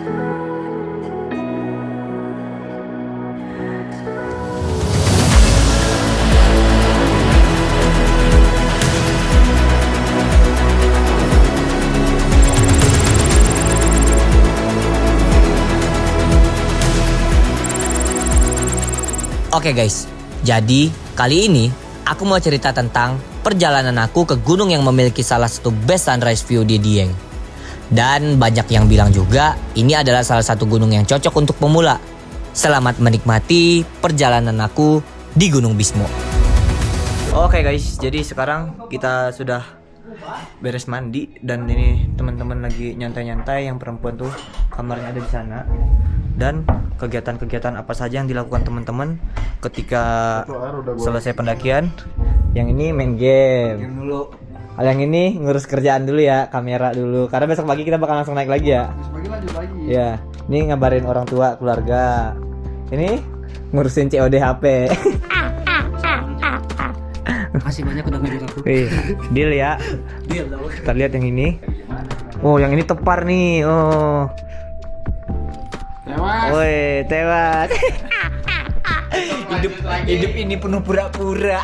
Oke guys, jadi kali ini aku mau cerita tentang perjalanan aku ke gunung yang memiliki salah satu best sunrise view di Dieng. Dan banyak yang bilang juga ini adalah salah satu gunung yang cocok untuk pemula. Selamat menikmati perjalanan aku di Gunung Bismo. Oke guys, jadi sekarang kita sudah beres mandi dan ini teman-teman lagi nyantai-nyantai. Yang perempuan tuh kamarnya ada di sana. Dan kegiatan-kegiatan apa saja yang dilakukan teman-teman ketika selesai pendakian. Yang ini main game dulu. Yang ini ngurus kerjaan dulu ya, kamera dulu. Karena besok pagi kita bakal langsung naik lagi ya. Besok pagi lanjut lagi. Ya, ini ngabarin orang tua, keluarga. Ini ngurusin COD HP. Makasih banyak udah ngajak aku. Deal ya. Deal. Kita lihat yang ini. Oh, yang ini tepar nih. Oh. Tewas. Woi, tewas. hidup ini penuh pura-pura.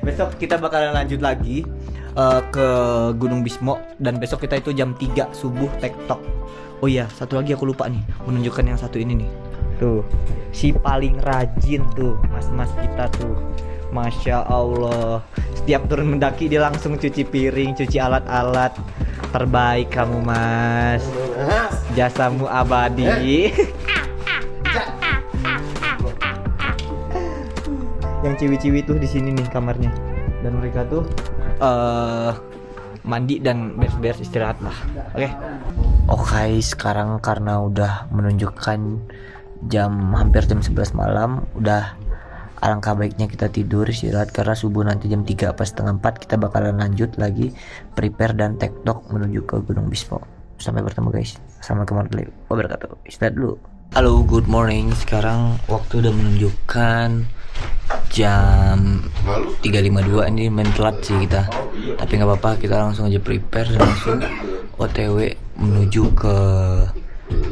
Besok kita bakalan lanjut lagi ke Gunung Bismo dan besok kita itu jam 3 subuh TikTok. Oh iya, satu lagi aku lupa nih, menunjukkan yang satu ini nih. Tuh, si paling rajin tuh, mas-mas kita tuh. Masya Allah. Setiap turun mendaki dia langsung cuci piring, cuci alat-alat. Terbaik kamu, Mas. Jasamu abadi. Yang ciwi-ciwi tuh di sini nih kamarnya. Dan mereka tuh mandi dan beres-beres istirahat lah. Oke, sekarang karena udah menunjukkan hampir jam 11 malam, udah alangkah baiknya kita tidur istirahat karena subuh nanti jam 3 pas setengah 4 kita bakalan lanjut lagi prepare dan TikTok menuju ke Gunung Bismo. Sampai bertemu guys. Assalamualaikum warahmatullahi wabarakatuh. Istirahat dulu. Halo, good morning. Sekarang waktu udah menunjukkan jam 3.52. Ini main telat sih kita. Tapi nggak apa-apa, kita langsung aja prepare dan langsung OTW menuju ke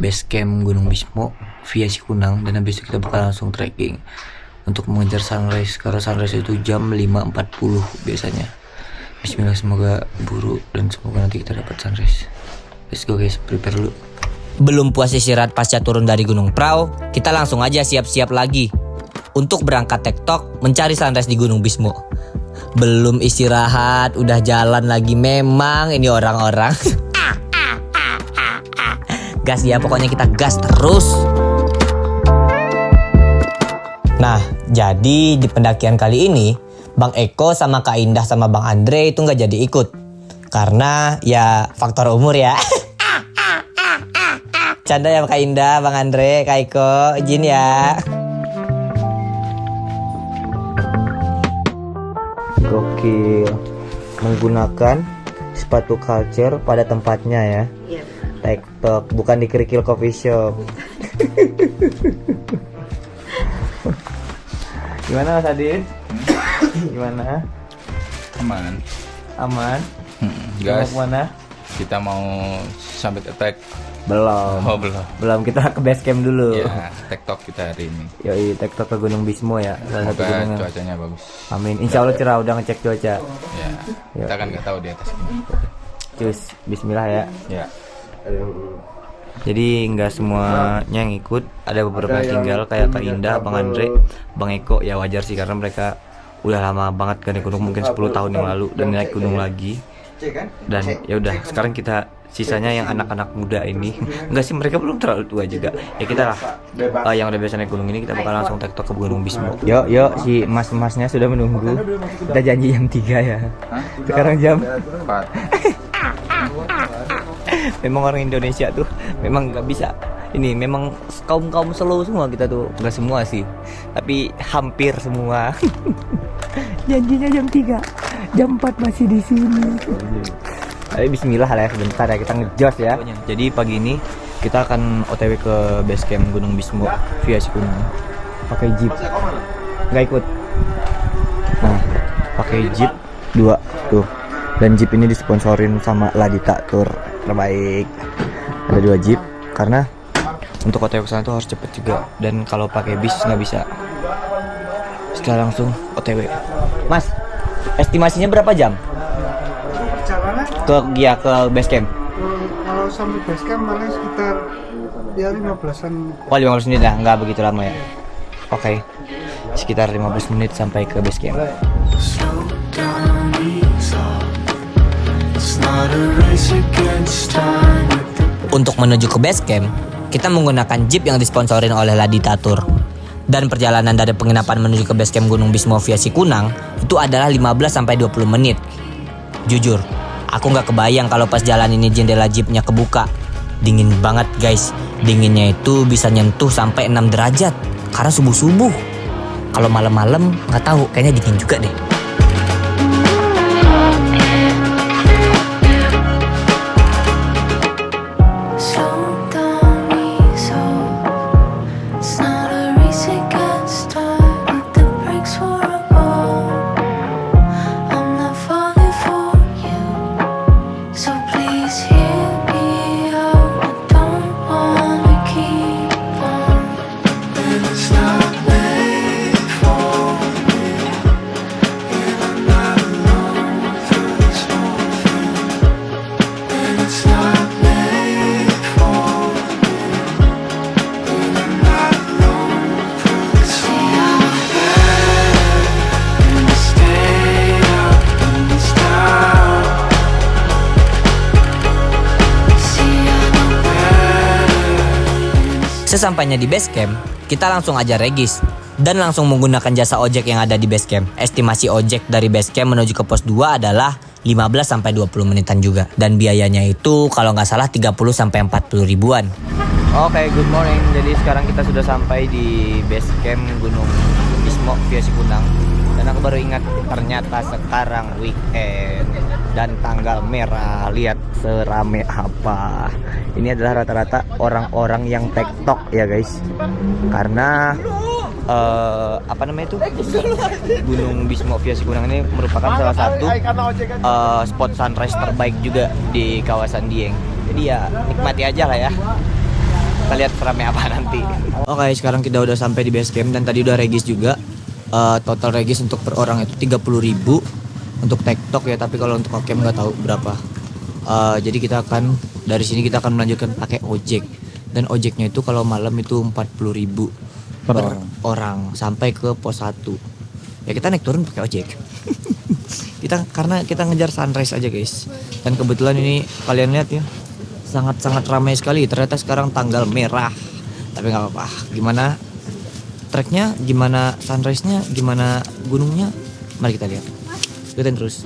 base camp Gunung Bismo via Cikunang. Dan habis itu kita bakal langsung trekking untuk mengejar sunrise, karena sunrise itu jam 5.40 biasanya. Bismillah, semoga buru dan semoga nanti kita dapat sunrise. Let's go guys, prepare dulu. Belum puas istirahat pasca turun dari Gunung Prau, kita langsung aja siap-siap lagi untuk berangkat TikTok mencari sunrise di Gunung Bismo. Belum istirahat, udah jalan lagi. Memang ini orang-orang gas ya, pokoknya kita gas terus. Nah, jadi di pendakian kali ini Bang Eko sama Kak Indah sama Bang Andre itu nggak jadi ikut karena ya faktor umur ya. Canda ya Kak Indah, Bang Andre, Kak Eko, izin ya. Gokil, menggunakan sepatu culture pada tempatnya ya. Iya. TikTok, bukan di kerikil coffee shop. Gimana Mas Adin? Gimana? Aman. Aman? Guys, mau kemana? kita mau summit attack. Belum. Oh, belum. Belum, kita ke base camp dulu. Ya, TikTok kita hari ini. Yoi, TikTok ke Gunung Bismo ya. Salah satu Semoga gunung. cuacanya bagus. Amin. Insya Allah cerah, udah ngecek cuaca. Ya, kita kan nggak tahu di atas ini. Cus, bismillah ya. Ya. Jadi nggak semuanya yang ikut, ada beberapa yang tinggal kayak Kak Indah, Bang Andre, Bang Eko. Ya wajar sih karena mereka udah lama banget kan naik gunung, mungkin 10 tahun yang lalu dan naik gunung lagi. Dan ya udah, sekarang kita sisanya yang anak-anak muda ini. Enggak sih, mereka belum terlalu tua juga. Ya kita lah yang udah biasa naik gunung ini, kita bakal langsung TikTok ke Gunung Bismo. Yuk, si mas-masnya sudah menunggu. Kita janji jam 3 ya. Sekarang jam 4. Memang orang Indonesia tuh memang nggak bisa. Ini memang kaum slow semua kita tuh. Nggak semua sih, tapi hampir semua. Janjinya jam 3, jam 4 masih di sini. Tapi bismillah lah ya, sebentar ya, kita ngejos ya. Jadi pagi ini kita akan OTW ke base camp Gunung Bismo via Cikunang. Pakai jeep. Nggak ikut. Nah, pakai jeep 2 tuh. Dan jeep ini disponsorin sama Ladita Tour terbaik. Ada 2 jeep karena Untuk OTW ke sana tuh harus cepet juga, dan kalau pakai bis nggak bisa. Kita langsung OTW. Mas, estimasinya berapa jam? Perjalanan Ke base camp? kalau sampai base camp paling sekitar ya 15-an. Oh, 15 menit ya, nggak begitu lama ya. Oke, sekitar 15 menit sampai ke base camp. Untuk menuju ke base camp, kita menggunakan jeep yang disponsorin oleh Laditatur. Dan perjalanan dari penginapan menuju ke base camp Gunung Bismo via Sikunang itu adalah 15-20 menit. Jujur, aku nggak kebayang kalau pas jalan ini jendela jeepnya kebuka. Dingin banget guys, dinginnya itu bisa nyentuh sampai 6 derajat karena subuh-subuh. Kalau malam-malam nggak tahu, kayaknya dingin juga deh. Sesampainya di base camp, kita langsung aja regis dan langsung menggunakan jasa ojek yang ada di base camp. Estimasi ojek dari base camp menuju ke pos 2 adalah 15-20 menitan juga. Dan biayanya itu kalau nggak salah 30-40 ribuan. Oke, good morning. Jadi sekarang kita sudah sampai di base camp Gunung Bismo via Sikunang. Dan aku baru ingat ternyata sekarang weekend dan tanggal merah. Lihat serame apa. Ini adalah rata-rata orang-orang yang TikTok ya guys. Karena apa namanya itu, Gunung Bismo via Sikunang ini merupakan salah satu spot sunrise terbaik juga di kawasan Dieng. Jadi ya nikmati aja lah ya. Kita lihat serame apa nanti. Oke, sekarang kita udah sampai di base camp dan tadi udah regis juga. Total regis untuk per orang itu 30.000 untuk TikTok ya, tapi kalau untuk camp nggak tahu berapa. Jadi kita akan dari sini kita akan melanjutkan pakai ojek, dan ojeknya itu kalau malam itu 40.000 per orang sampai ke pos 1. Ya kita naik turun pakai ojek. Karena kita ngejar sunrise aja guys. Dan kebetulan ini kalian lihat ya, sangat-sangat ramai sekali. Ternyata sekarang tanggal merah. Tapi nggak apa-apa. Gimana treknya, gimana sunrise-nya, gimana gunungnya, mari kita lihat. Ikutin terus.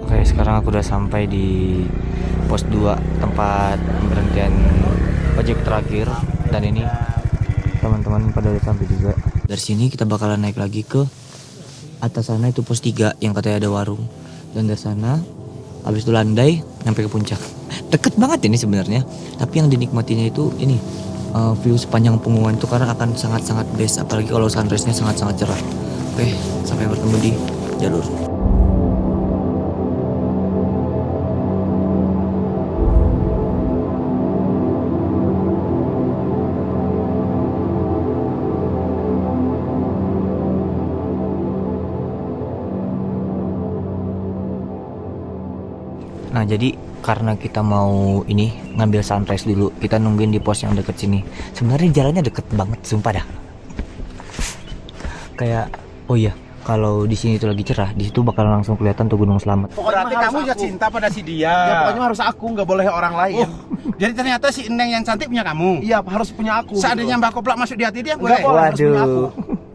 Oke, sekarang aku udah sampai di pos 2, tempat pemberhentian ojek terakhir. Dan ini teman-teman pada udah sampai juga. Dari sini kita bakalan naik lagi ke atas sana, itu pos 3 yang katanya ada warung. Dan dari sana habis itu landai sampai ke puncak. Deket banget ini sebenarnya, tapi yang dinikmatinya itu ini view sepanjang Punggungan itu karena akan sangat-sangat best, apalagi kalau sunrise-nya sangat-sangat cerah. Oke, sampai bertemu di jalur. Nah, jadi karena kita mau ini ngambil sunrise dulu, kita nungguin di pos yang deket sini. Sebenarnya jalannya deket banget, sumpah dah. Kayak, oh iya, kalau di sini itu lagi cerah, di situ bakal langsung kelihatan tuh Gunung Slamet. Berarti kamu ya cinta pada si dia. Ya pokoknya harus aku, nggak boleh orang lain. Jadi ternyata si Eneng yang cantik punya kamu. Iya, harus punya aku. Seandainya Mbak Koplak masuk di hati dia boleh. Harus punya aku.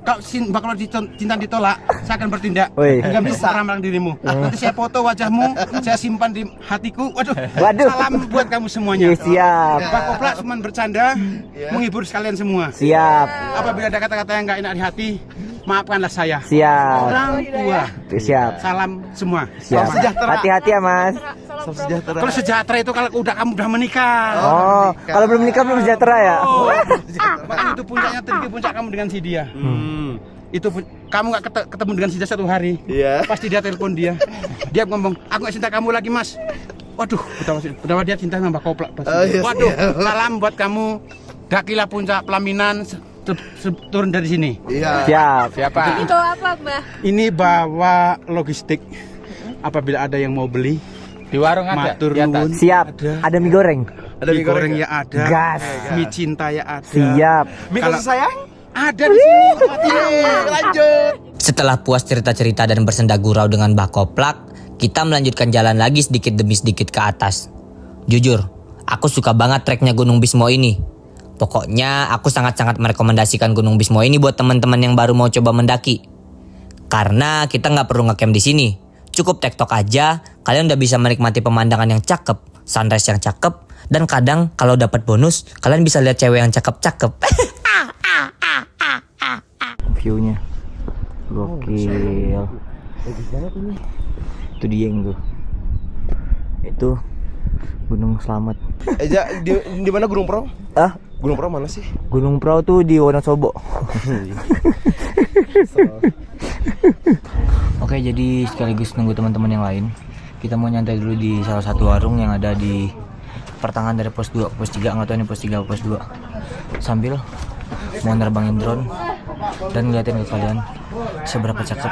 Kalau Mbak kalau cinta ditolak, saya akan bertindak. Woi. Enggak bisa meramang dirimu. Nanti saya foto wajahmu, saya simpan di hatiku. Waduh. Salam buat kamu semuanya. Siap. Mbak Koplak cuma bercanda, menghibur sekalian semua. Siap. Apabila ada kata-kata yang nggak enak di hati, maafkanlah saya. Siap. Orang tua. Siap. Salam semua. Siap. Hati-hati ya, Mas. Sejahtera. Kalau sejahtera itu kalau kamu udah menikah. Oh, kalau belum menikah belum sejahtera ya? Oh, makanya itu puncaknya tinggi puncak kamu dengan si dia. Itu kamu nggak ketemu dengan si dia satu hari. Iya. Pasti dia telepon dia. Dia ngomong, aku nggak cinta kamu lagi mas. Waduh, udah dia cinta sama Mbak Koplak. Waduh, salam buat kamu. Dakilah puncak pelaminan. Turun dari sini. Iya. Siap. Siapa? Itu apa, Mbah? Ini bawa logistik. Apabila ada yang mau beli, Di warung ada. matur Di atas. nuwun. Siap. Ada mie goreng. Ada Mie mie goreng goreng ya ada. Gas. Mie cinta ya ada. Siap. Mie Kalau- kasih sayang? Ada di sini. Lanjut. Setelah puas cerita-cerita dan bersenda gurau dengan Mbah Koplak, kita melanjutkan jalan lagi sedikit demi sedikit ke atas. Jujur, aku suka banget treknya Gunung Bismo ini. Pokoknya aku sangat-sangat merekomendasikan Gunung Bismo ini buat teman-teman yang baru mau coba mendaki. Karena kita nggak perlu ngecamp di sini. Cukup tektok aja, kalian udah bisa menikmati pemandangan yang cakep, sunrise yang cakep, dan kadang kalau dapat bonus, kalian bisa lihat cewek yang cakep-cakep. View-nya. Gokil. Itu dia yang tuh. Itu Gunung Slamet. Di mana Gunung Pro? Ah, Gunung Pro mana sih? Gunung Prau tuh di Wonosobo. Oke, jadi sekaligus nunggu teman-teman yang lain, kita mau nyantai dulu di salah satu warung yang ada di pertengahan dari pos 2, pos 3, nggak tahu ini pos 3 atau pos 2. Sambil mau nerbangin drone dan ngeliatin ke kalian seberapa cakep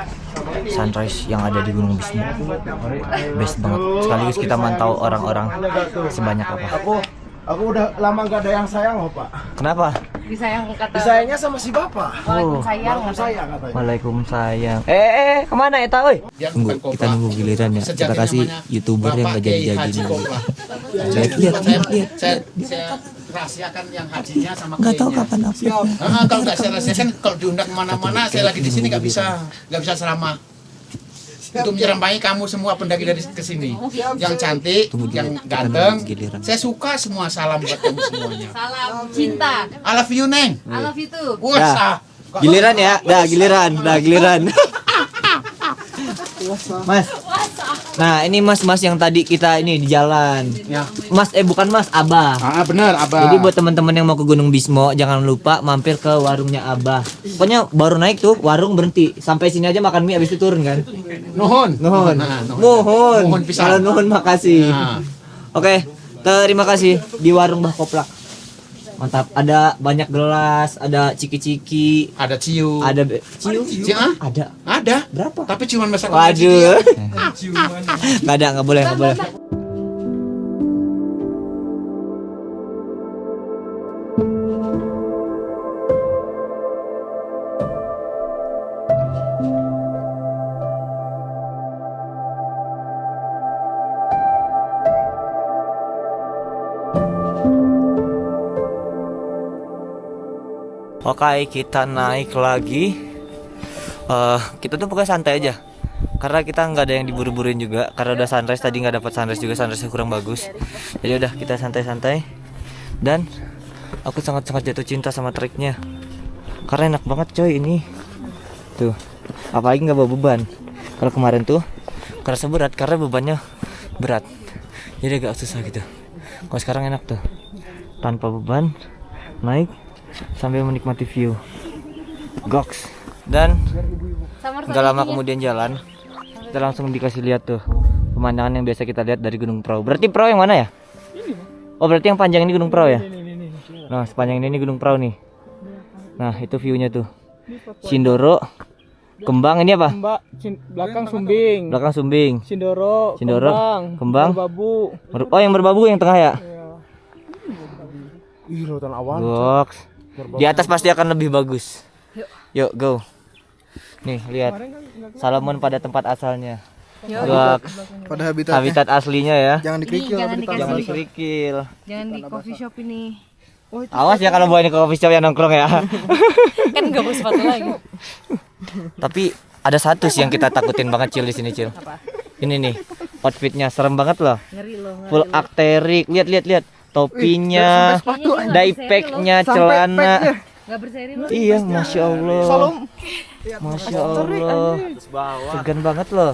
sunrise yang ada di Gunung Bismo. Best banget. Sekaligus kita mantau orang-orang sebanyak apa. Aku udah lama gak ada yang sayang loh Pak. Kenapa? Disayang kata Disayangnya sama si Bapak. Waalaikumsalam. Sayang katanya. Waalaikumsalam. Kemana ya oi? Tunggu, kita nunggu giliran ya. Kita kasih YouTuber yang gak jadi-jadi nih. Saya rahasiakan yang hajinya sama Nggak tahu kapan upload. Kalau nggak saya rahasiakan, kalau diundang kemana-mana, saya lagi di sini nggak bisa selama. Untuk menyeremai kamu semua pendaki dari kesini, yang cantik, yang ganteng, saya suka semua. Salam buat kamu semuanya. Salam cinta. I love you Neng. I love you too. Wah, Giliran ya, giliran. Mas. Nah, ini mas yang tadi kita ini di jalan. Ya. Mas, bukan mas, Abah. Benar, Abah. Jadi buat teman-teman yang mau ke Gunung Bismo, jangan lupa mampir ke warungnya Abah. Pokoknya baru naik tuh, warung berhenti. Sampai sini aja makan mie, habis itu turun kan? Nuhun. Nuhun pisan. Kalau nuhun makasih. Nah. Oke, terima kasih di warung Mbah Koplak. Mantap, ada banyak gelas, ada ciki-ciki, Ada ciu. ada ciu. Ciu, Ada. Ada. Berapa? Tapi cuma masak. Waduh. Nggak ada, nggak boleh. Oke, kita naik lagi. Kita tuh pokoknya santai aja. Karena kita nggak ada yang diburu-buruin juga. Karena udah sunrise tadi, nggak dapat sunrise juga, sunrise kurang bagus. Jadi udah kita santai-santai. Dan aku sangat-sangat jatuh cinta sama treknya. Karena enak banget coy ini. Tuh, apalagi nggak bawa beban. Kalau kemarin tuh kerasa berat karena bebannya berat. Jadi agak susah gitu. Kalau sekarang enak tuh, tanpa beban, naik sambil menikmati view. Goks. Dan nggak lama kemudian jalan, kita langsung dikasih lihat tuh pemandangan yang biasa kita lihat dari Gunung Prau. Berarti Prau yang mana ya? Oh, berarti yang panjang ini Gunung Prau ya? Nah, sepanjang ini Gunung Prau nih. Nah, itu view-nya tuh. Sindoro, Kembang, ini apa? Belakang Sumbing. Belakang Sumbing. Sindoro, Kembang. Merbabu. Oh, yang berbabu yang tengah ya? Ih, lautan awan. Goks. Di atas pasti akan lebih bagus. Yuk, go. Nih, lihat. Salmon pada tempat asalnya. Yo. Gua Pada habitatnya. habitat aslinya ya. Jangan dikerikil. Jangan apa Jangan dikasih. dikerikil. Jangan di coffee shop ini. Awas ya kalau bawa ini ke coffee shop yang nongkrong ya. Kan nggak bawa sepatu lagi. Tapi ada satu sih yang kita takutin banget Cil di sini Cil. Ini nih, outfitnya serem banget loh. Ngeri loh. Full akterik. Lihat. Topinya, diepacknya, celana. Nggak berseri loh. Iya, masya Allah. Masya Allah. Segan banget loh.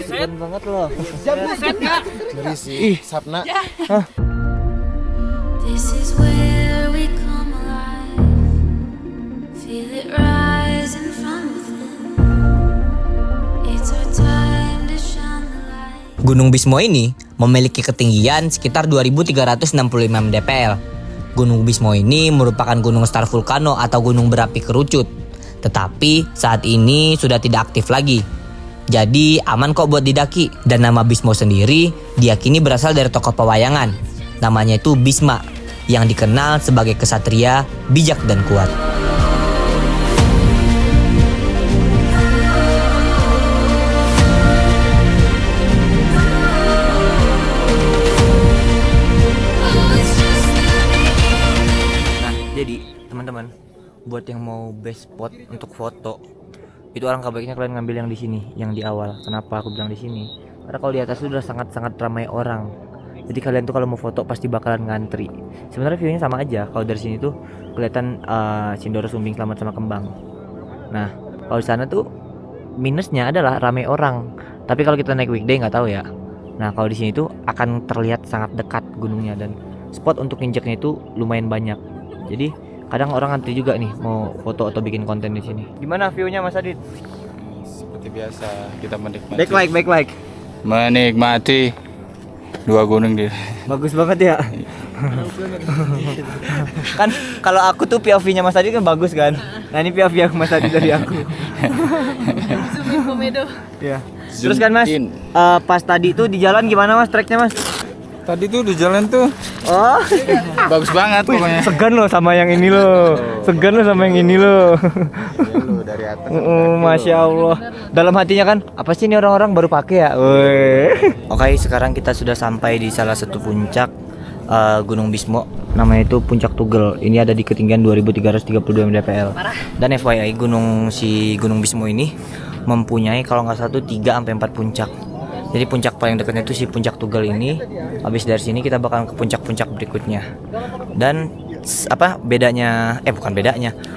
Segan banget loh. Ih, Sapna. This is where we come alive. Feel it rising from within. It's our time to shine the light. Gunung Bismo ini memiliki ketinggian sekitar 2365 mdpl. Gunung Bismo ini merupakan gunung star vulkano atau gunung berapi kerucut. Tetapi saat ini sudah tidak aktif lagi. Jadi aman kok buat didaki. Dan nama Bismo sendiri diyakini berasal dari tokoh pewayangan. Namanya itu Bisma, yang dikenal sebagai kesatria bijak dan kuat. Nah, jadi teman-teman, buat yang mau best spot untuk foto, itu alangkah baiknya kalian ngambil yang di sini, yang di awal. Kenapa aku bilang di sini? Karena kalau di atas itu udah sangat-sangat ramai orang. Jadi kalian tuh kalau mau foto pasti bakalan ngantri. Sebenarnya view-nya sama aja. Kalau dari sini tuh kelihatan Sindoro Sumbing Slamet sama Kembang. Nah, kalau di sana tuh minusnya adalah ramai orang. Tapi kalau kita naik weekday nggak tahu ya. Nah, kalau di sini tuh akan terlihat sangat dekat gunungnya dan spot untuk injaknya itu lumayan banyak. Jadi kadang orang antri juga nih mau foto atau bikin konten di sini. Gimana view-nya Mas Adit? Seperti biasa kita menikmati. Back like. Menikmati dua gunung di. Bagus banget ya. Kan kalau aku tuh POV-nya Mas Adit kan bagus kan. Nah, ini POV yang Mas Adit dari aku. Zoom komedo. Ya. Terus kan Mas, in. pas tadi tuh di jalan gimana Mas treknya Mas? Tadi tuh di jalan tuh Oh, Bagus banget pokoknya. segan loh sama yang ini loh. Segan loh sama yang ini loh. Ya, lu dari atas. Masya Allah. Dalam hatinya kan, apa sih ini orang-orang baru pakai ya? Woi. Oke, sekarang kita sudah sampai di salah satu puncak Gunung Bismo. Namanya itu Puncak Tugel. Ini ada di ketinggian 2332 mdpl. Dan FYI Gunung Bismo ini mempunyai kalau nggak salah 3-4 puncak. Jadi puncak paling dekatnya itu si Puncak Tugel ini. Habis dari sini kita bakalan ke puncak-puncak berikutnya. Dan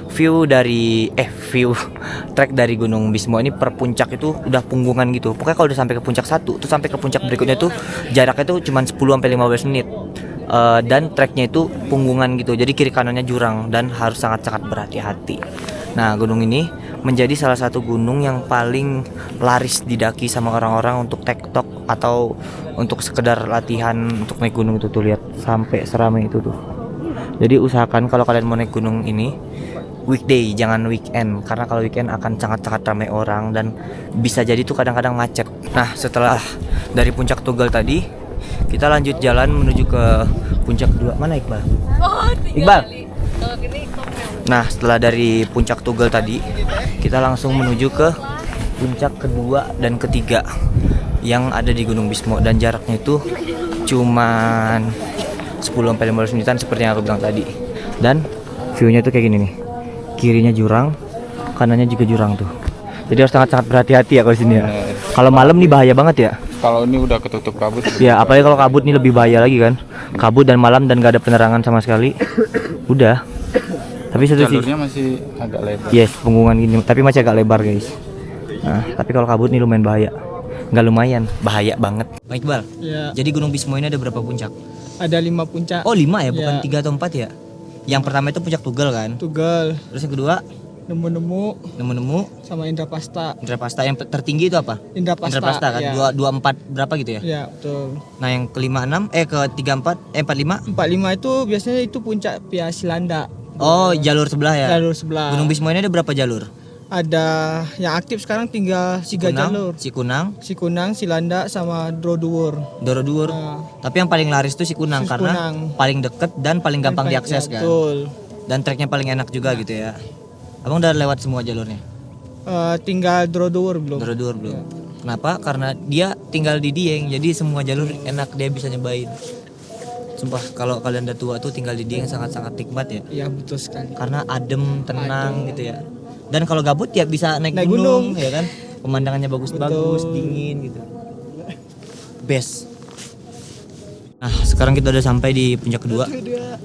view trek dari Gunung Bismo ini per puncak itu udah punggungan gitu. Pokoknya kalau udah sampai ke puncak 1 tuh sampai ke puncak berikutnya tuh jaraknya tuh cuma 10-15 menit. Dan treknya itu punggungan gitu. Jadi kiri kanannya jurang dan harus sangat-sangat berhati-hati. Nah, gunung ini menjadi salah satu gunung yang paling laris didaki sama orang-orang untuk TikTok atau untuk sekedar latihan untuk naik gunung itu tuh, lihat sampai seramai itu tuh. Jadi usahakan kalau kalian mau naik gunung ini weekday, jangan weekend, karena kalau weekend akan sangat-sangat ramai orang dan bisa jadi tuh kadang-kadang macet. Nah, setelah dari Puncak Tugel tadi, kita lanjut jalan menuju ke puncak kedua. Mana Iqbal? Oh, Iqbal. Kalau gini Nah, setelah dari Puncak Tugel tadi, kita langsung menuju ke puncak kedua dan ketiga yang ada di Gunung Bismo, dan jaraknya itu cuman 10-15 menitan seperti yang aku bilang tadi. Dan view-nya tuh kayak gini nih. Kirinya jurang, kanannya juga jurang tuh. Jadi harus sangat-sangat berhati-hati ya kalau sini ya. Kalau malam nih bahaya banget ya. Kalau ini udah ketutup kabut. Ya, apalagi kalau kabut nih lebih bahaya lagi kan. Kabut dan malam dan gak ada penerangan sama sekali. Udah. Tapi satu sih. Jalurnya masih agak lebar. Yes, punggungan gini, tapi masih agak lebar guys. Nah, tapi kalau kabut nih lumayan bahaya. Nggak lumayan, bahaya banget. Baik Bal, Ya, jadi Gunung Bismo ini ada berapa puncak? ada 5 puncak. Oh 5 ya, bukan Ya. 3 atau 4 ya? Yang pertama itu Puncak Tugel kan? Tugel, Terus yang kedua nemu-nemu nemu sama Indrapasta. Indrapasta. Yang tertinggi itu apa? Indrapasta kan? ya. 224 berapa gitu ya? Ya, betul. Nah yang kelima 6, ketiga 45. 45 itu biasanya itu puncak Pia Silanda. Oh jalur sebelah ya? Jalur sebelah. Gunung Bismo ini ada berapa jalur? Ada yang aktif sekarang tinggal 3 jalur. Cikunang, Cikunang, Silanda sama Droduwur. Doroduwur. Nah, Tapi yang paling laris itu Cikunang karena Cikunang. paling deket dan paling gampang diakses kan. Betul. Dan treknya paling enak juga gitu ya. Abang udah lewat semua jalurnya? Tinggal Drodower belum. Drodower belum. Kenapa? Karena dia tinggal di Dieng, jadi semua jalur enak dia bisa nyobain. Sumpah kalau kalian udah tua tuh tinggal di Dieng sangat-sangat nikmat ya. Iya betul sekali. Karena adem, tenang gitu ya. Dan kalau gabut ya bisa naik gunung ya kan. Pemandangannya bagus-bagus, dingin gitu. Best. Nah, sekarang kita udah sampai di puncak kedua.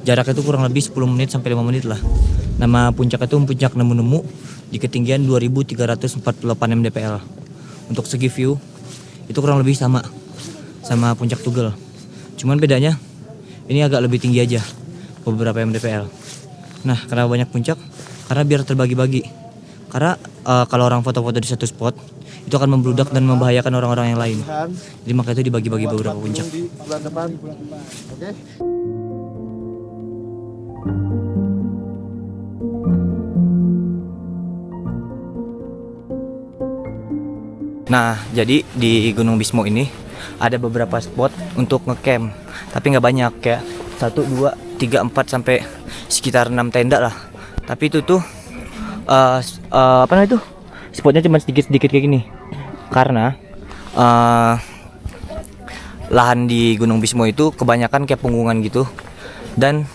Jaraknya itu kurang lebih 10 menit sampai 5 menit lah. Nama puncak itu puncak Nemu-Nemu di ketinggian 2348 mdpl. Untuk segi view itu kurang lebih sama puncak Tugel. Cuman bedanya ini agak lebih tinggi aja beberapa mdpl. Nah, kenapa banyak puncak? Karena biar terbagi-bagi. Karena kalau orang foto-foto di satu spot itu akan membludak dan membahayakan orang-orang yang lain. Jadi makanya itu dibagi-bagi beberapa puncak. Di bulan depan. Oke. Nah, jadi di Gunung Bismo ini ada beberapa spot untuk ngecamp, tapi nggak banyak, kayak 1, 2, 3, 4 sampai sekitar 6 tenda lah. Tapi itu tuh apa namanya itu? Spotnya cuma sedikit-sedikit kayak gini. Karena lahan di Gunung Bismo itu kebanyakan kayak punggungan gitu dan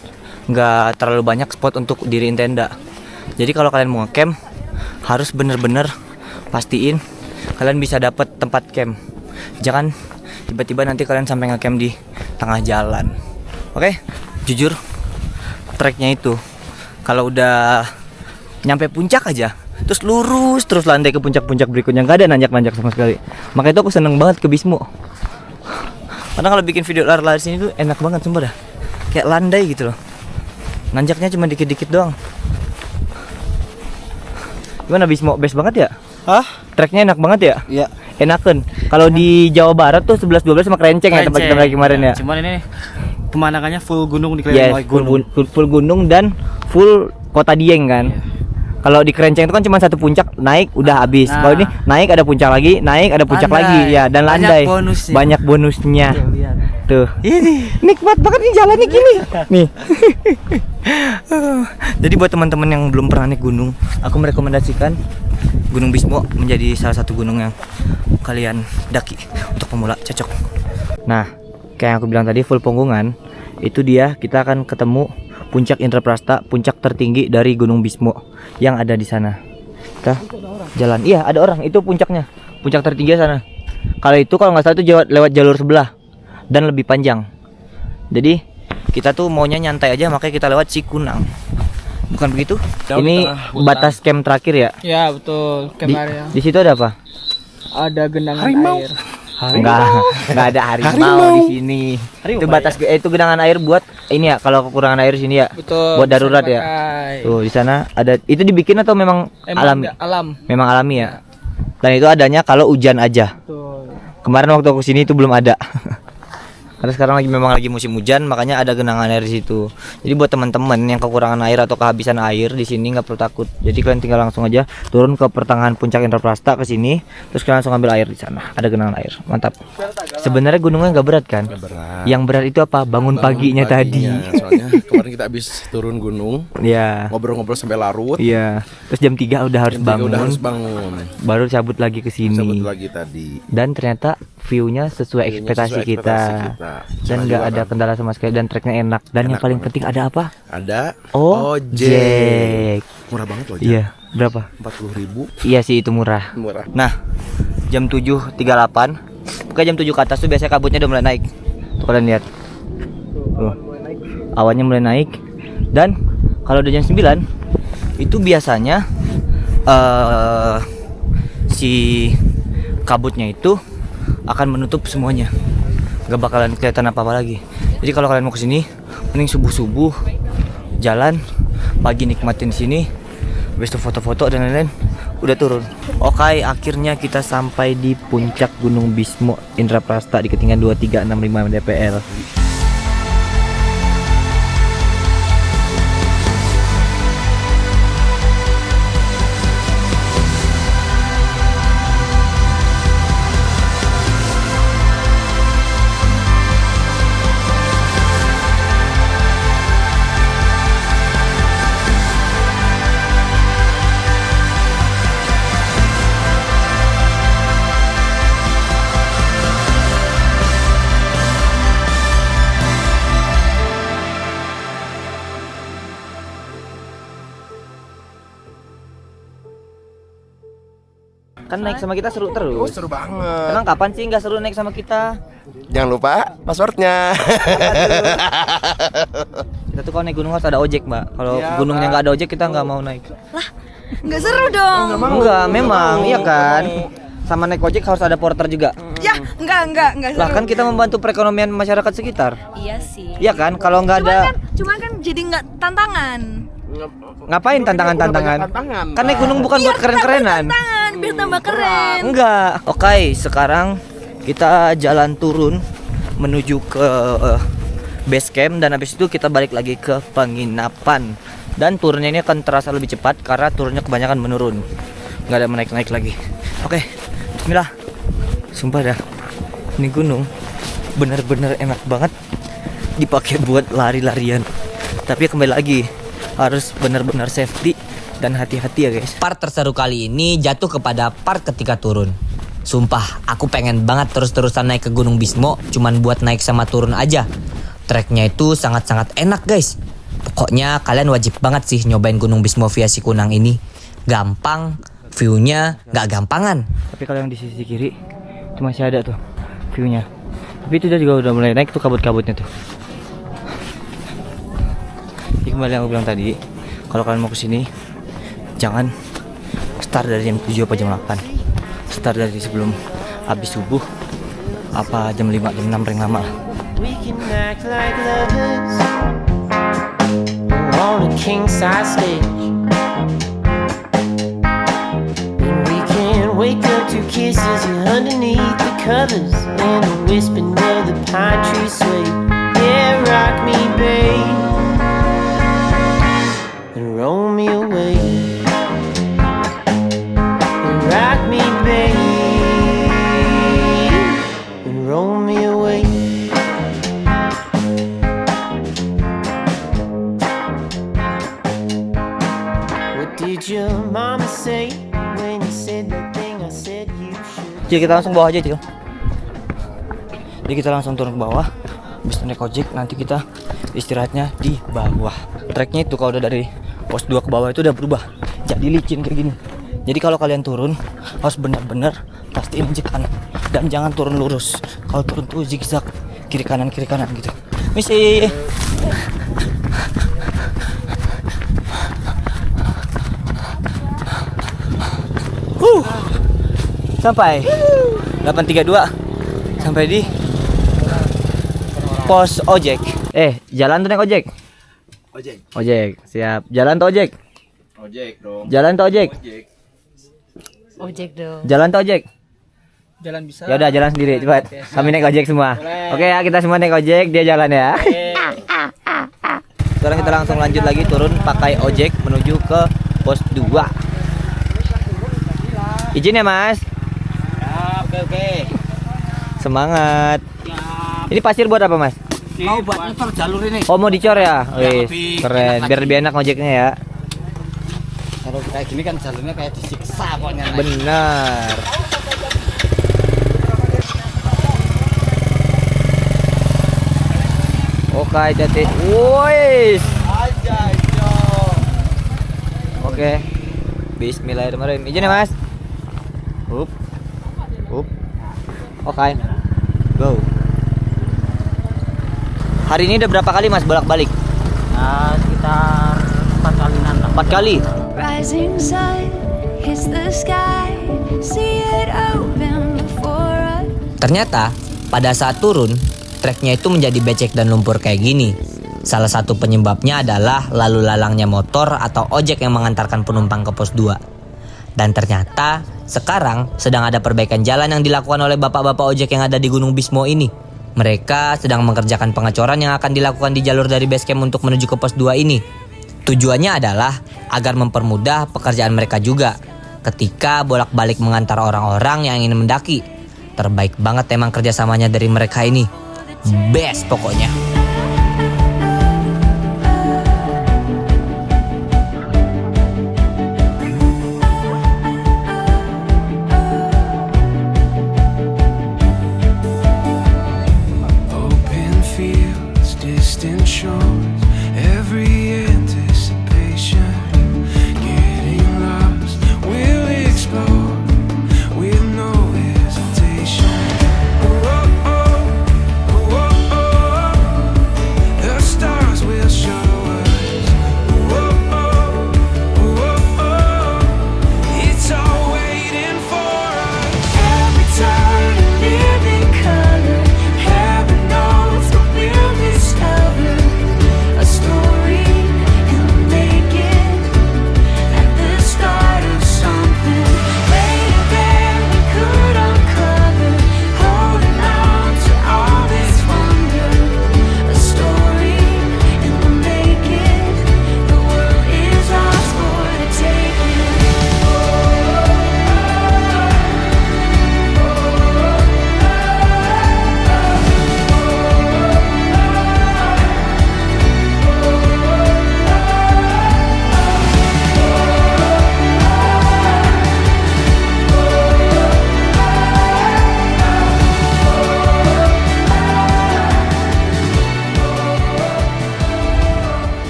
nggak terlalu banyak spot untuk diriin tenda. Jadi kalau kalian mau ngecamp harus bener-bener pastiin kalian bisa dapat tempat camp. Jangan tiba-tiba nanti kalian sampai ngecamp di tengah jalan. Oke? Jujur treknya itu kalau udah nyampe puncak aja terus lurus terus landai ke puncak-puncak berikutnya, nggak ada nanjak-nanjak sama sekali. Makanya itu aku seneng banget ke Bismo. Karena kalau bikin video lari-lari sini tuh enak banget sumpah dah. Kayak landai gitu loh. Nanjaknya cuma dikit-dikit doang. Gimana Bismo? Best banget ya? Hah? Treknya enak banget ya? Iya. Enakan. Kalau di Jawa Barat tuh 11-12 sama Kerenceng ya tempat kita lagi kemarin ya. Cuman ini pemandangannya full gunung di Yes, full gunung dan full kota Dieng kan. Kalau di Kerenceng itu kan cuma satu puncak, naik udah habis. Kalau ini naik ada puncak lagi, naik ada puncak lagi ya, dan landai. Banyak bonusnya. Tuh. Ini nikmat banget nih jalannya gini. Nih. Jadi buat teman-teman yang belum pernah naik gunung, aku merekomendasikan Gunung Bismo menjadi salah satu gunung yang kalian daki untuk pemula, cocok. Nah, kayak yang aku bilang tadi full punggungan, itu dia kita akan ketemu puncak Indraprasta, puncak tertinggi dari Gunung Bismo yang ada di sana. Kita jalan. Iya, ada orang. Itu puncaknya. Puncak tertinggi sana. Kalau itu kalau nggak salah itu lewat jalur sebelah dan lebih panjang. Jadi kita tuh maunya nyantai aja, makanya kita lewat Cikunang. Bukan begitu? Ini batas camp terakhir ya? Ya betul. Kemarin Di situ ada apa? ada genangan air. Enggak ada harimau di sini. Itu batas itu genangan air buat ini ya, kalau kekurangan air di sini ya. Betul. Buat darurat ya. Tuh di sana ada, itu dibikin atau memang alami? Alam. Memang alami ya. Dan itu adanya kalau hujan aja. Betul. Kemarin waktu aku sini itu belum ada. Karena sekarang memang lagi musim hujan, makanya ada genangan air di situ. Jadi buat teman-teman yang kekurangan air atau kehabisan air di sini nggak perlu takut. Jadi kalian tinggal langsung aja turun ke pertengahan puncak Indraprasta ke sini, terus kalian langsung ambil air di sana. Ada genangan air, mantap. Sebenarnya gunungnya nggak berat kan? Berat. Yang berat itu apa? Bangun paginya tadi. Soalnya kemarin kita habis turun gunung, Ya. ngobrol-ngobrol sampai larut. Iya. Terus jam 3 udah harus Jam 3 bangun. udah harus bangun. Baru cabut lagi ke sini. Sabut lagi tadi. Dan ternyata view-nya sesuai ekspektasi kita. Dan nggak ada kendala sama sekali, dan treknya enak. Dan yang paling penting ada apa? Ada ojek. Murah banget loh. Iya, berapa? 40.000. Iya sih, itu murah. Murah. Nah, jam 7.38, pokoknya jam 7 ke atas tuh biasanya kabutnya udah mulai naik. Tuh kalian lihat. Tuh. Awannya mulai naik. Dan kalau udah jam 9 itu biasanya si kabutnya itu akan menutup semuanya. Gak bakalan kelihatan apa-apa lagi. Jadi kalau kalian mau kesini, mending subuh-subuh jalan, pagi nikmatin sini, habis itu foto-foto dan lain-lain, udah turun. Oke, akhirnya kita sampai di puncak Gunung Bismo Indraprasta di ketinggian 2365 mdpl. Kan naik sama kita seru terus. Seru banget. Emang kapan sih nggak seru naik sama kita? Jangan lupa passwordnya. Kita tuh kalau naik gunung harus ada ojek, Mbak. Kalau Iya, gunungnya Mbak. nggak ada ojek kita nggak mau naik. Nggak seru dong. Enggak, memang iya kan. Sama naik ojek harus ada porter juga. Ya, enggak seru. Lah kan kita membantu perekonomian masyarakat sekitar. Iya sih. Iya kan? Kalau nggak ada Cuman kan jadi nggak tantangan. ngapain tantangan-tantangan? Kan naik gunung bukan buat keren-kerenan. Tantangan biar tambah keren. Enggak. Oke, sekarang kita jalan turun menuju ke base camp dan habis itu kita balik lagi ke penginapan. Dan turunnya ini akan terasa lebih cepat karena turunnya kebanyakan menurun. Nggak ada menaik-naik lagi. Oke, bismillah. Sumpah dah, ini gunung bener-bener enak banget dipakai buat lari-larian. Tapi kembali lagi harus benar-benar safety dan hati-hati ya guys. Part terseru kali ini jatuh kepada part ketika turun. Sumpah, aku pengen banget terus-terusan naik ke Gunung Bismo cuman buat naik sama turun aja. Treknya itu sangat-sangat enak guys. Pokoknya kalian wajib banget sih nyobain Gunung Bismo via Sikunang ini. Gampang, view-nya gak gampangan. Tapi kalau yang di sisi kiri itu masih ada tuh view-nya. Tapi itu dia juga udah mulai naik tuh kabut-kabutnya tuh. Jadi kembali yang aku bilang tadi, kalau kalian mau kesini jangan start dari jam 7 apa jam 8. Start dari sebelum habis subuh apa jam 5, jam 6 paling lama lah. We can act like lovers on a king size stage. And we can wake up to kisses underneath the covers and the whispering of the pine trees sway. Yeah, rock me, babe, and roll me away. And rock me, babe, and roll me away. What did your mama say when you said that thing I said you should? Jadi kita langsung bawah aja, Cil. Jadi kita langsung turun ke bawah. Habis naik ojek nanti kita istirahatnya di bawah. Treknya itu kalau udah dari pos 2 ke bawah itu udah berubah jadi licin kayak gini. Jadi kalau kalian turun harus benar-benar pastiin injekan dan jangan turun lurus. Kalau turun tuh zigzag kiri kanan gitu. Misi. Sampai 832 sampai di pos ojek. Jalan tuh naik ojek. Ojek, siap. Jalan tuh ojek. Ojek dong. Jalan tuh ojek. Ojek dong. Jalan tuh ojek. Jalan bisa. Ya udah jalan sendiri cepat. Kami naik ojek semua. Oke ya, kita semua naik ojek, dia jalan ya. Sekarang kita langsung lanjut lagi turun pakai ojek menuju ke pos 2. Izin ya, Mas. Oke. Semangat. Ini pasir buat apa, Mas? Mau buat muter jalur ini. Oh, mau dicor ya? Wih, lebih keren. enak Biar lagi. lebih enak ngojeknya ya. Kalau kayak gini kan jalurnya kayak disiksa pokoknya. Benar. Oke, jadi. Wis. Oke. Bismillahirrahmanirrahim. Izin ya, Mas. Up. Oke. Go. Hari ini udah berapa kali Mas bolak-balik? Sekitar 4 kali nanti. 4 kali. Rising sun hits the sky, see it open before us. Ternyata pada saat turun, treknya itu menjadi becek dan lumpur kayak gini. Salah satu penyebabnya adalah lalu lalangnya motor atau ojek yang mengantarkan penumpang ke pos 2. Dan ternyata sekarang sedang ada perbaikan jalan yang dilakukan oleh bapak-bapak ojek yang ada di Gunung Bismo ini. Mereka sedang mengerjakan pengecoran yang akan dilakukan di jalur dari base camp untuk menuju ke pos 2 ini. Tujuannya adalah agar mempermudah pekerjaan mereka juga ketika bolak-balik mengantar orang-orang yang ingin mendaki. Terbaik banget emang kerjasamanya dari mereka ini. Best pokoknya. Open fields, distant shores, every anticipation. Getting lost, we'll explore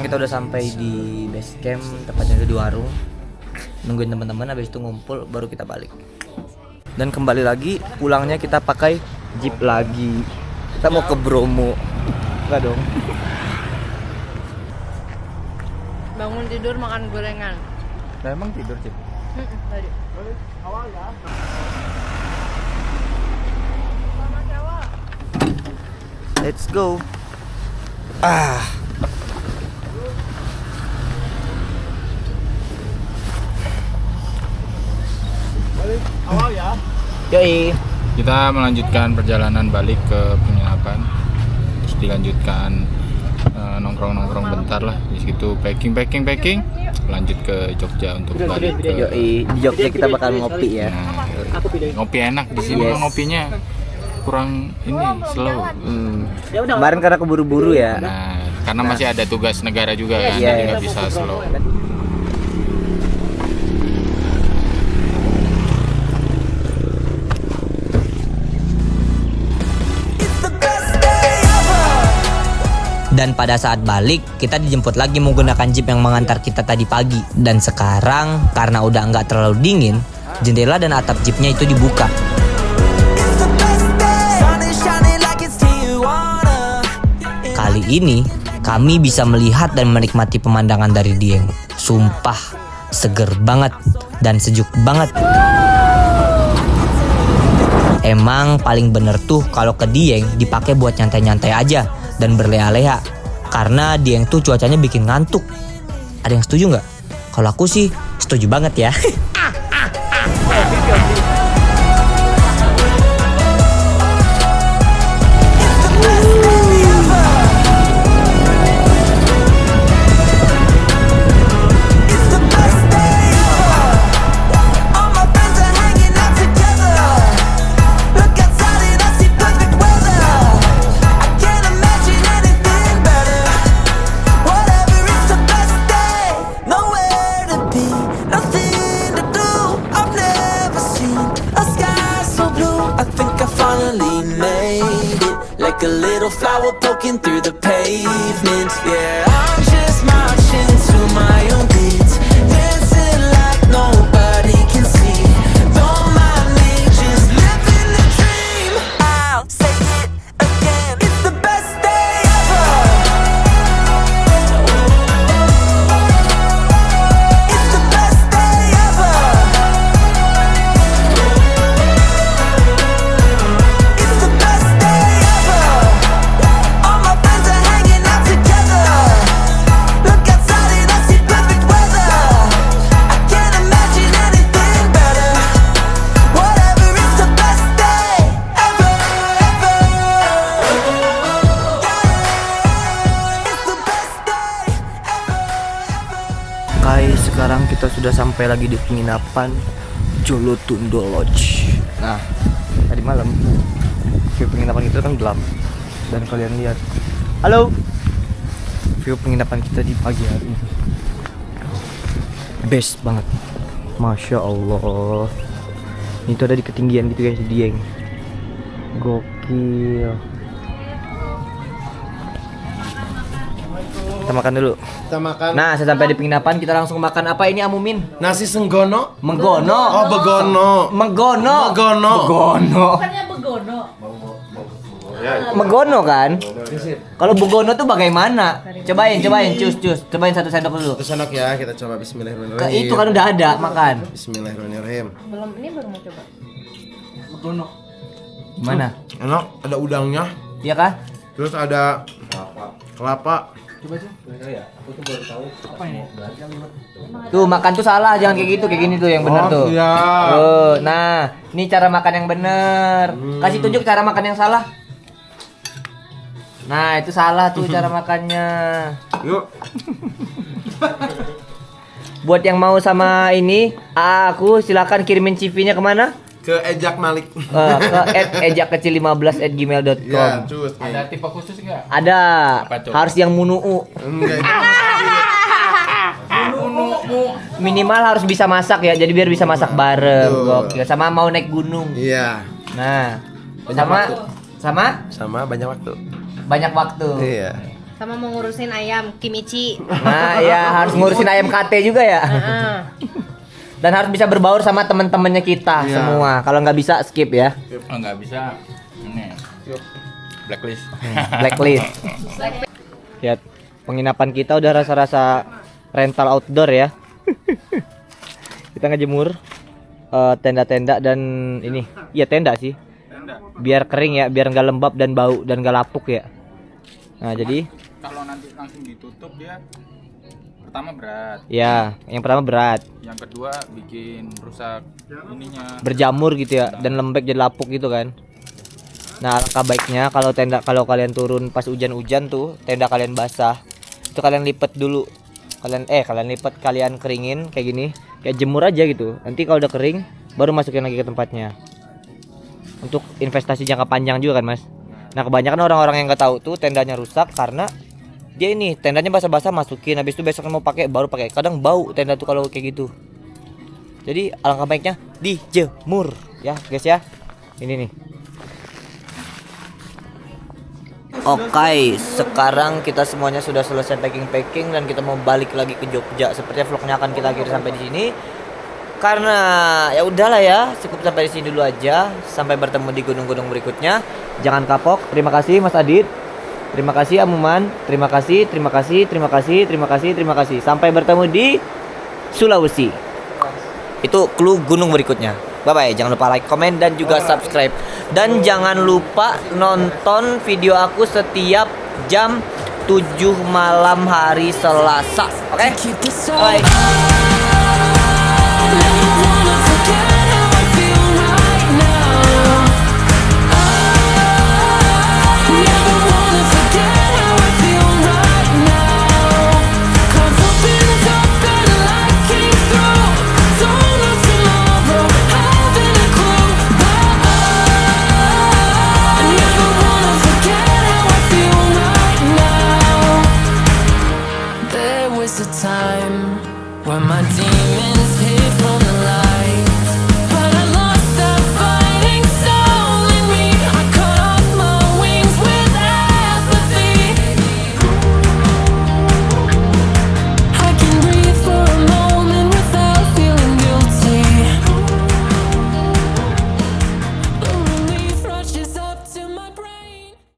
kita udah sampai di base camp, tepatnya di warung. Nungguin teman-teman, habis itu ngumpul baru kita balik. Dan kembali lagi, pulangnya kita pakai jeep lagi. Kita mau ke Bromo. Enggak dong. Bangun tidur makan gorengan. Nah, emang tidur, Cip? Tadi. Let's go. Awal ya. Yoi. Kita melanjutkan perjalanan balik ke penginapan. Terus dilanjutkan nongkrong-nongkrong bentar lah. Di situ packing. Lanjut ke Jogja untuk balik ke. Yoi, di Jogja kita bakal ngopi ya. Nah, ngopi enak di sini. Yes. Ngopinya kurang ini slow. Kemarin karena keburu-buru ya. Nah, karena masih ada tugas negara juga kan, Iya. jadi nggak bisa slow. Dan pada saat balik, kita dijemput lagi menggunakan jeep yang mengantar kita tadi pagi. Dan sekarang, karena udah nggak terlalu dingin, jendela dan atap jeepnya itu dibuka. Kali ini, kami bisa melihat dan menikmati pemandangan dari Dieng. Sumpah, seger banget dan sejuk banget. Emang paling bener tuh kalau ke Dieng dipakai buat nyantai-nyantai aja dan berleha-leha. Karena Dieng tuh cuacanya bikin ngantuk. Ada yang setuju nggak? Kalau aku sih setuju banget ya. Like a little flower poking through the pavement. Yeah, I'm just marching to my own beat, dancing like nobody can see. Don't mind me, just living the dream. I'll say it again, it's the best day ever. It's the best day ever. It's the best day ever. All my friends are hanging out together. Look outside and I see perfect weather. I can't imagine anything better. Whatever, it's the best day ever, ever. It's the best day ever. Guys, sekarang kita sudah sampai lagi di penginapan Jolotundo Lodge. Nah, tadi malam view penginapan kita kan gelap. Dan kalian lihat, halo, view penginapan kita di pagi hari. Best banget, masya Allah. Itu ada di ketinggian gitu guys, di Dieng. Gokil. Kita makan dulu. Kita makan Nah, sesampai di penginapan kita langsung makan apa ini Amumin? nasi senggono. Menggono. Oh, begono. Menggono. Begono. Begono. Megono kan? Kalau begono tuh bagaimana? Cobain, cus. Cobain satu sendok dulu. Terus enak ya, kita coba bismillahirrahmanirrahim. Itu kan udah ada makan. Bismillahirrahmanirrahim. Belum, ini baru mau coba. Gimana? Enak, ada udangnya. Iya kah? Terus ada kelapa. Tuh makan tuh salah, jangan kayak gitu, kayak gini tuh yang benar Oh, tuh. iya. Tuh, nah, ini cara makan yang benar. Kasih tunjuk cara makan yang salah. Nah, itu salah tuh cara makannya. Yuk. Buat yang mau sama ini, aku silakan kirimin CV-nya kemana? Ke Ejak Malik. Ke @ejakkecil15@gmail.com. Ya, cus. Ada tipe khusus nggak? Ada. Apa tuh? Harus yang munuu. Enggak itu. Minimal harus bisa masak ya, jadi biar bisa masak bareng. Betul. Gokil. Sama mau naik gunung. Iya. Nah, Banyak sama waktu. sama Sama banyak waktu. banyak waktu. Iya. Sama mau ngurusin ayam Kimichi. Nah ya harus ngurusin ayam kate juga ya. Dan harus bisa berbaur sama teman-temannya kita semua. Kalau nggak bisa skip ya. Kalau nggak bisa, ini blacklist. Blacklist. Lihat penginapan kita udah rasa-rasa rental outdoor ya. Kita ngejemur tenda-tenda dan ini, iya tenda sih. Biar kering ya, biar nggak lembab dan bau dan nggak lapuk ya. Nah jadi Kalau nanti langsung ditutup dia pertama berat. ya, yang pertama berat, Yang kedua bikin rusak ininya. berjamur gitu ya, dan lembek jadi lapuk gitu kan. Nah alangkah baiknya kalau kalian turun pas hujan-hujan tuh tenda kalian basah, itu kalian lipat dulu. Kalian keringin kayak gini, kayak jemur aja gitu. Nanti kalau udah kering baru masukin lagi ke tempatnya. Untuk investasi jangka panjang juga kan mas. Nah kebanyakan orang-orang yang nggak tahu tuh tendanya rusak karena dia ini tendanya basah-basah masukin, habis itu besok mau pakai baru pakai. Kadang bau tenda tuh kalau kayak gitu. Jadi alangkah baiknya dijemur ya guys ya. Ini nih. Oke, sekarang kita semuanya sudah selesai packing dan kita mau balik lagi ke Jogja. Sepertinya vlognya akan kita akhiri sampai di sini. Karena ya udahlah ya, cukup sampai di sini dulu aja. Sampai bertemu di gunung-gunung berikutnya. Jangan kapok. Terima kasih Mas Adit. Terima kasih Amuman. Terima kasih. Sampai bertemu di Sulawesi. Itu clue gunung berikutnya. Bye bye. Jangan lupa like, komen dan juga subscribe. Dan jangan lupa nonton video aku setiap jam 7 malam hari Selasa. Oke? Bye.